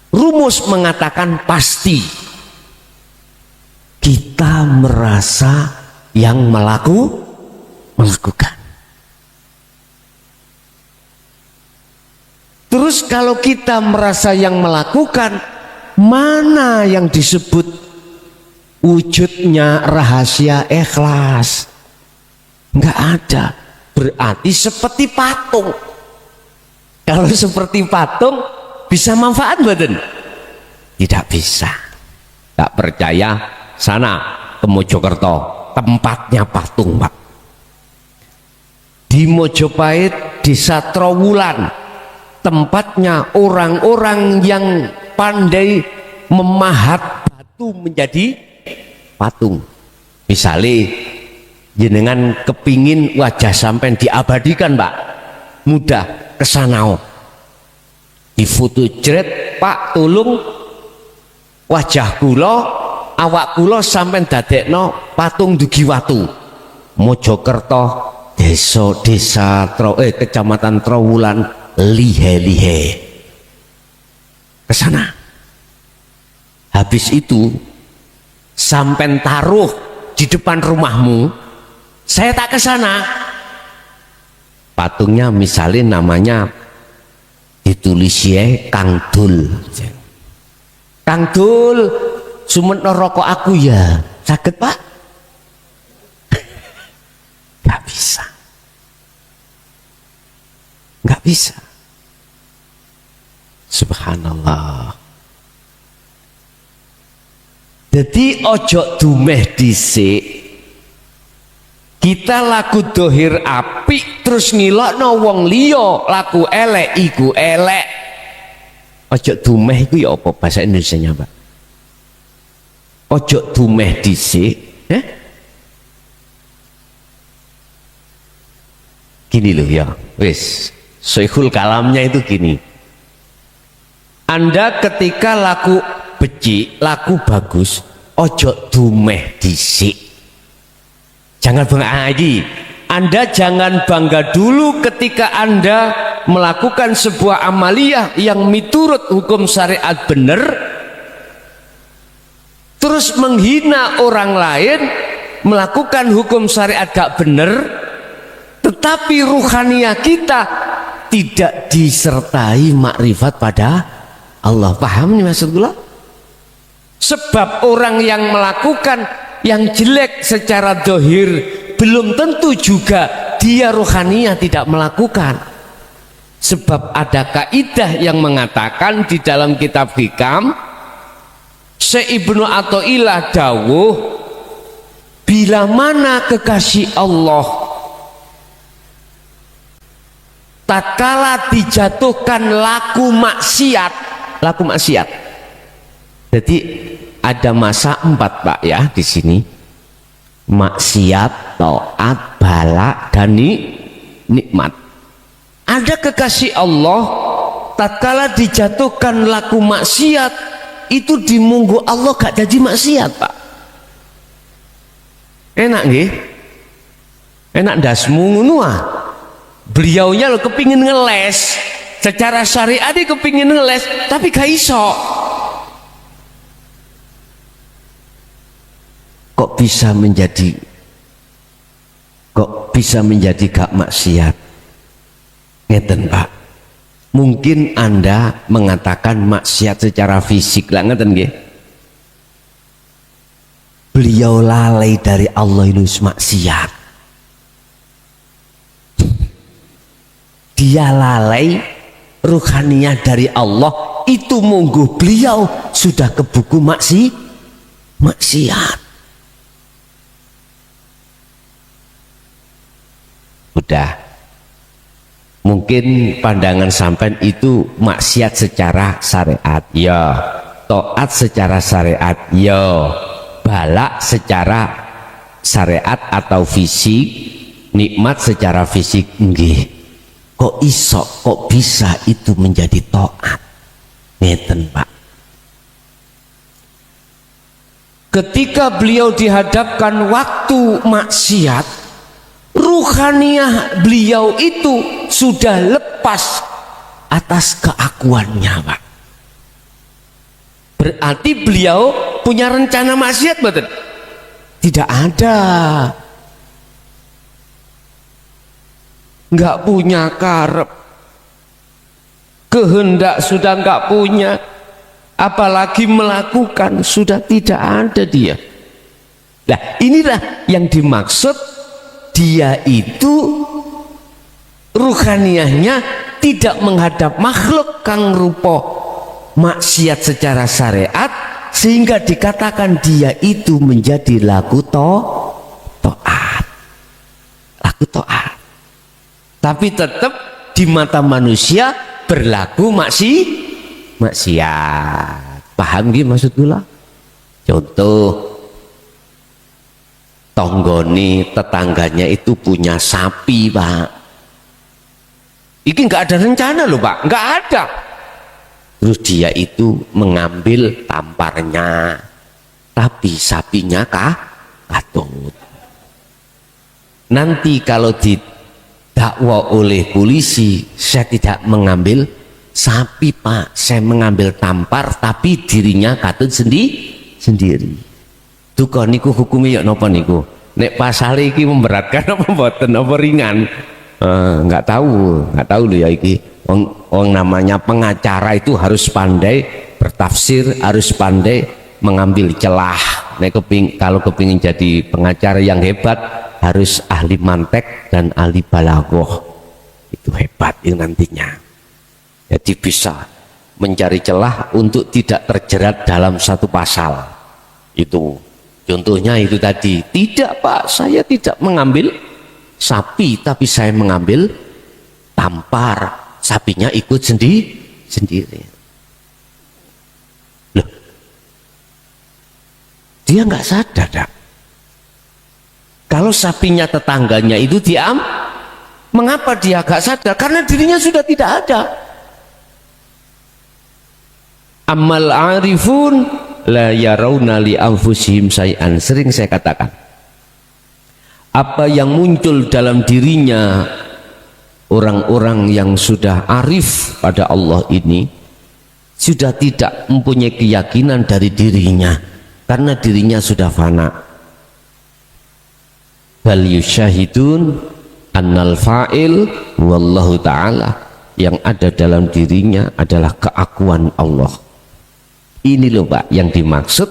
A: Rumus mengatakan pasti kita merasa yang melakukan. Terus kalau kita merasa yang melakukan, mana yang disebut wujudnya rahasia ikhlas? Enggak ada. Berarti seperti patung. Kalau seperti patung bisa manfaat badan? Tidak bisa. Tak percaya, sana ke Mojokerto, tempatnya patung, Pak. Di Mojopahit, Desa Trowulan, tempatnya orang-orang yang pandai memahat batu menjadi patung. Misalnya jenengan kepingin wajah sampai diabadikan, Pak, mudah kesana, di foto jret, Pak, tolong wajah kula, awak kula sampai dadekno patung dugi watu. Mojokerto, desa kecamatan Trowulan, lihe-lihe kesana. Habis itu sampai taruh di depan rumahmu, saya tak kesana. Patungnya misalnya namanya ditulis ya Kang Dul. Kang Dul, sumet rokok aku ya. Sakit, Pak? Gak bisa. Gak bisa. Subhanallah. Jadi ojo dumeh dhisik. Kita laku dohir apik terus ngilokno wong liya laku elek iku elek. Ojo dumeh iku ya apa bahasa Indonesianya, Pak? Ojo dumeh dhisik, Gini loh ya, wis. Syekhul kalamnya itu gini. Anda ketika laku becik, laku bagus, ojo dumeh dhisik. Jangan bangga lagi. Anda jangan bangga dulu ketika Anda melakukan sebuah amaliyah yang miturut hukum syariat benar, terus menghina orang lain melakukan hukum syariat gak benar, tetapi ruhaniyah kita tidak disertai makrifat pada Allah. Paham nih maksud kula? Sebab orang yang melakukan yang jelek secara dohir belum tentu juga dia rohaniah tidak melakukan. Sebab ada kaidah yang mengatakan di dalam kitab Hikam, Ibnu Athaillah dawuh, bila mana kekasih Allah tatkala dijatuhkan laku maksiat. Jadi ada masa 4 Pak ya di sini. Maksiat, taat, bala, dan nikmat. Ada kekasih Allah tatkala dijatuhkan laku maksiat itu dimunggu Allah gak jadi maksiat Pak. Enak nggih? Enak dasmu ngono ah. Beliaunya lo kepingin ngeles secara syariat, dia kepingin ngeles tapi gak iso. Kok bisa menjadi gak maksiat? Ngeten Pak, mungkin Anda mengatakan maksiat secara fisik lah, ngeten nggih. Beliau lalai dari Allah itu maksiat. Dia lalai ruhaniah dari Allah itu munggu beliau sudah ke buku maksiat. Udah, mungkin pandangan sampean itu maksiat secara syariat ya, taat secara syariat ya, balak secara syariat atau fisik, nikmat secara fisik nggih. Kok iso, kok bisa itu menjadi taat? Ngeten Pak. Ketika beliau dihadapkan waktu maksiat, ruhaniah beliau itu sudah lepas atas keakuannya Pak. Berarti beliau punya rencana maksiat betul? Tidak ada. Nggak punya karep, kehendak sudah nggak punya, apalagi melakukan sudah tidak ada dia. Nah inilah yang dimaksud, dia itu ruhaniahnya tidak menghadap makhluk kang rupa maksiat secara syariat, sehingga dikatakan dia itu menjadi laku taat. Tapi tetap di mata manusia berlaku maksiat. Paham gak maksud kula? Contoh, tonggoni tetangganya itu punya sapi Pak. Ini nggak ada rencana loh Pak, nggak ada. Terus dia itu mengambil tamparnya, tapi sapinya katut. Nanti kalau didakwa oleh polisi, saya tidak mengambil sapi Pak, saya mengambil tampar, tapi dirinya katut sendiri. Duka niku hukumnya ya napa niku? Nek pasal iki memberatkan apa mboten, apa ringan? Nggak tahu loh ya iki. Wong namanya pengacara itu harus pandai bertafsir, harus pandai mengambil celah. Nek kalau kepingin jadi pengacara yang hebat harus ahli mantek dan ahli balaghah. Itu hebat itu nantinya. Jadi bisa mencari celah untuk tidak terjerat dalam satu pasal. Itu contohnya itu tadi. Tidak Pak, saya tidak mengambil sapi, tapi saya mengambil tampar. Sapinya ikut sendiri. Loh, dia nggak sadar dak. Kalau sapinya tetangganya itu mengapa dia nggak sadar? Karena dirinya sudah tidak ada. Amal arifun la yarawna li anfusihim syai'an. Sering saya katakan, apa yang muncul dalam dirinya orang-orang yang sudah arif pada Allah ini sudah tidak mempunyai keyakinan dari dirinya, karena dirinya sudah fana. Bal yusyahidun annal fa'il wallahu ta'ala yang ada dalam dirinya adalah keakuan Allah. Ini loh Pak yang dimaksud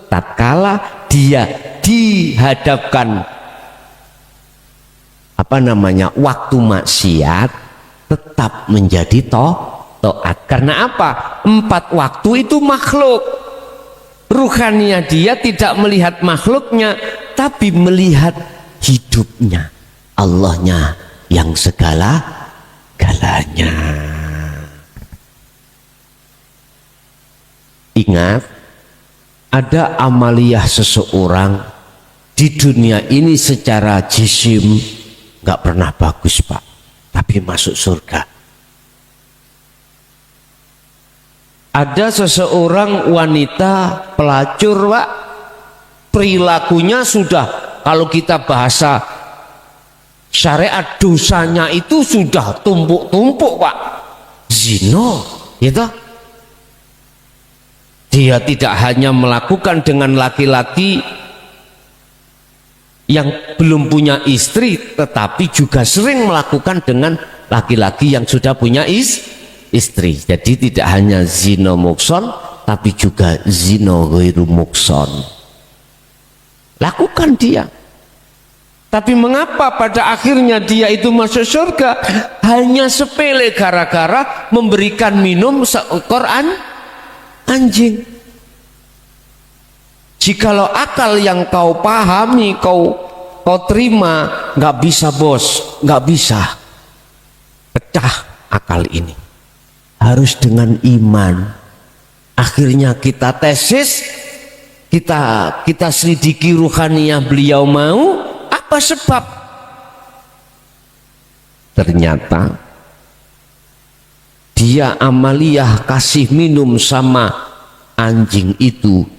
A: tatkala dia dihadapkan waktu maksiat tetap menjadi taat. Karena apa? 4 waktu itu makhluk. Ruhania dia tidak melihat makhluknya, tapi melihat hidupnya, Allahnya yang segala-galanya. Ingat, ada amaliyah seseorang di dunia ini secara jisim nggak pernah bagus Pak, tapi masuk surga. Ada seseorang wanita pelacur Pak, perilakunya sudah, kalau kita bahasa syariat, dosanya itu sudah tumpuk-tumpuk Pak, zina gitu. Dia tidak hanya melakukan dengan laki-laki yang belum punya istri, tetapi juga sering melakukan dengan laki-laki yang sudah punya istri. Jadi tidak hanya zina mukson, tapi juga zina ghairu mukson. Lakukan dia. Tapi mengapa pada akhirnya dia itu masuk surga? Hanya sepele, gara-gara memberikan minum seekor anjing. Jikalau akal yang kau pahami, kau terima, nggak bisa bos, nggak bisa. Pecah akal ini. Harus dengan iman. Akhirnya kita tesis, kita selidiki ruhaniyah beliau mau. Apa sebab? Ternyata dia amaliyah kasih minum sama anjing itu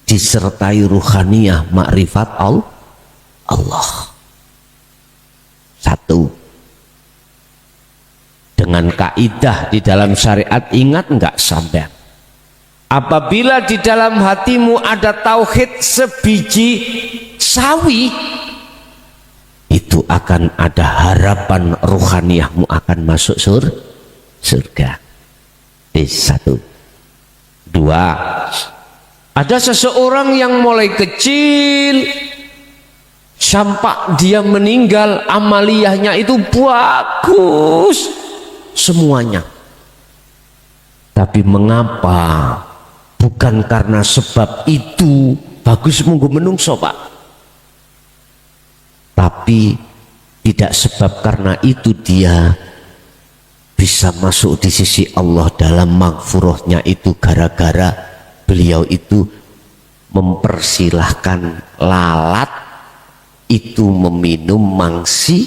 A: disertai ruhaniyah makrifat Allah. Satu, dengan kaidah di dalam syariat, ingat enggak sampean? Apabila di dalam hatimu ada tauhid sebiji sawi, itu akan ada harapan ruhaniyahmu akan masuk surga. Satu. Dua, ada seseorang yang mulai kecil sampai dia meninggal, amaliyahnya itu bagus semuanya. Tapi mengapa? Bukan karena sebab itu bagus munggu menungso Pak, tapi tidak sebab karena itu dia bisa masuk di sisi Allah dalam maghfurahnya itu gara-gara beliau itu mempersilahkan lalat itu meminum mangsi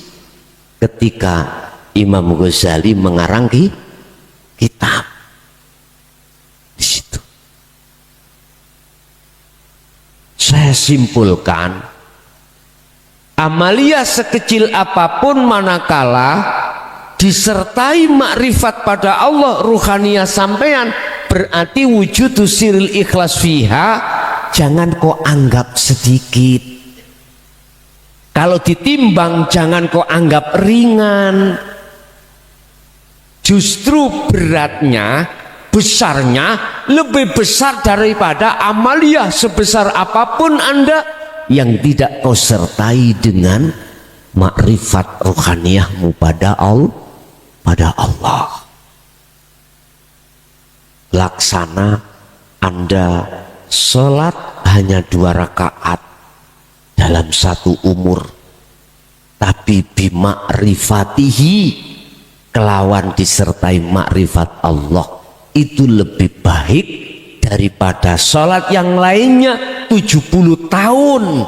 A: ketika Imam Ghazali mengarang kitab. Di situ saya simpulkan, amalia sekecil apapun manakala disertai makrifat pada Allah, ruhaniyah sampean, berarti wujud siril ikhlas fiha, jangan kau anggap sedikit. Kalau ditimbang jangan kau anggap ringan. Justru beratnya, besarnya lebih besar daripada amaliyah sebesar apapun Anda yang tidak kau sertai dengan makrifat ruhaniyahmu pada Allah. Laksana Anda sholat hanya 2 rakaat dalam 1 umur, tapi bimakrifatihi, kelawan disertai makrifat Allah, itu lebih baik daripada sholat yang lainnya 70 tahun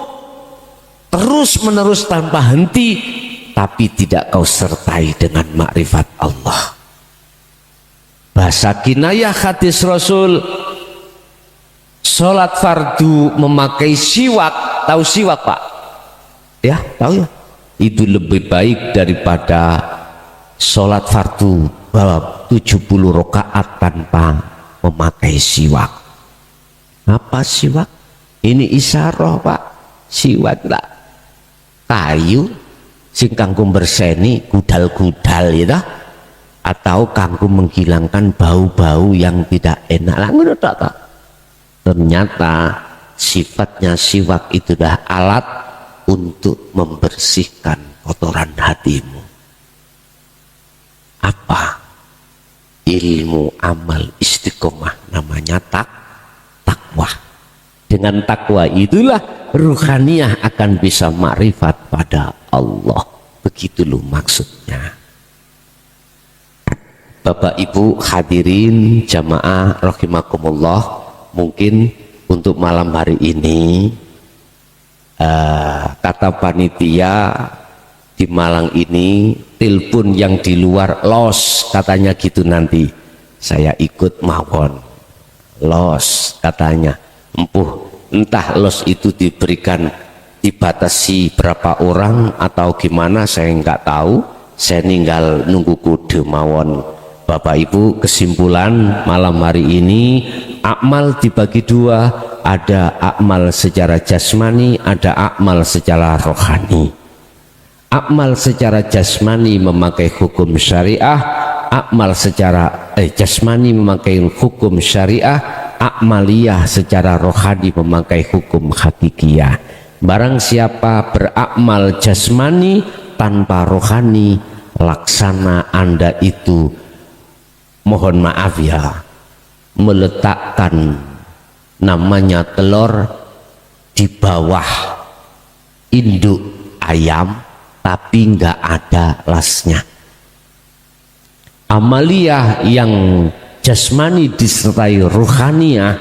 A: terus menerus tanpa henti, tapi tidak kau sertai dengan makrifat Allah. Bahasa kinayah hadis Rasul, sholat fardu memakai siwak, tahu siwak Pak? Ya, tahu ya? Itu lebih baik daripada sholat fardu 70 rakaat tanpa memakai siwak. Apa siwak? Ini isyarah Pak. Siwak lah kayu sing kanggo berseni gudal-gudal ya. atau kanggo menghilangkan bau-bau yang tidak enak lah ngono tok. Ternyata sifatnya siwak itu dah alat untuk membersihkan kotoran hatimu. Apa? Ilmu, amal, istiqomah, namanya takwa. Dengan takwa itulah ruhaniyah akan bisa makrifat pada Allah. Begitu loh maksudnya. Bapak Ibu hadirin jamaah rahimakumullah, mungkin untuk malam hari ini kata panitia di Malang ini, telepon yang di luar los katanya gitu, nanti saya ikut mawon los katanya. Entah los itu diberikan dibatasi berapa orang atau gimana, saya nggak tahu, saya tinggal nunggu kode mawon. Bapak Ibu, kesimpulan malam hari ini, akmal dibagi dua, ada akmal secara jasmani, ada akmal secara rohani. Akmal secara jasmani memakai hukum syariah, akmal secara jasmani memakai hukum syariah, akmaliyah secara rohani memakai hukum hakikiyah. Barang siapa berakmal jasmani tanpa rohani, laksana Anda itu, mohon maaf ya, meletakkan namanya telur di bawah induk ayam tapi nggak ada lasnya. Amaliyah yang jasmani disertai ruhaniyah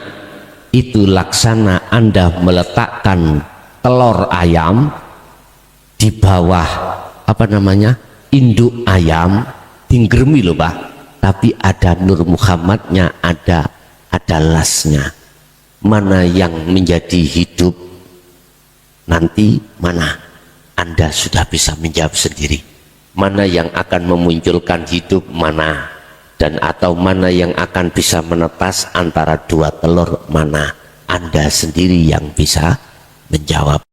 A: itu laksana Anda meletakkan telur ayam di bawah apa namanya induk ayam, tinggermi loh Pak, tapi ada Nur Muhammadnya, ada lasnya. Mana yang menjadi hidup nanti, mana Anda sudah bisa menjawab sendiri. Mana yang akan memunculkan hidup, mana, dan atau mana yang akan bisa menetas antara dua telur, mana Anda sendiri yang bisa menjawab.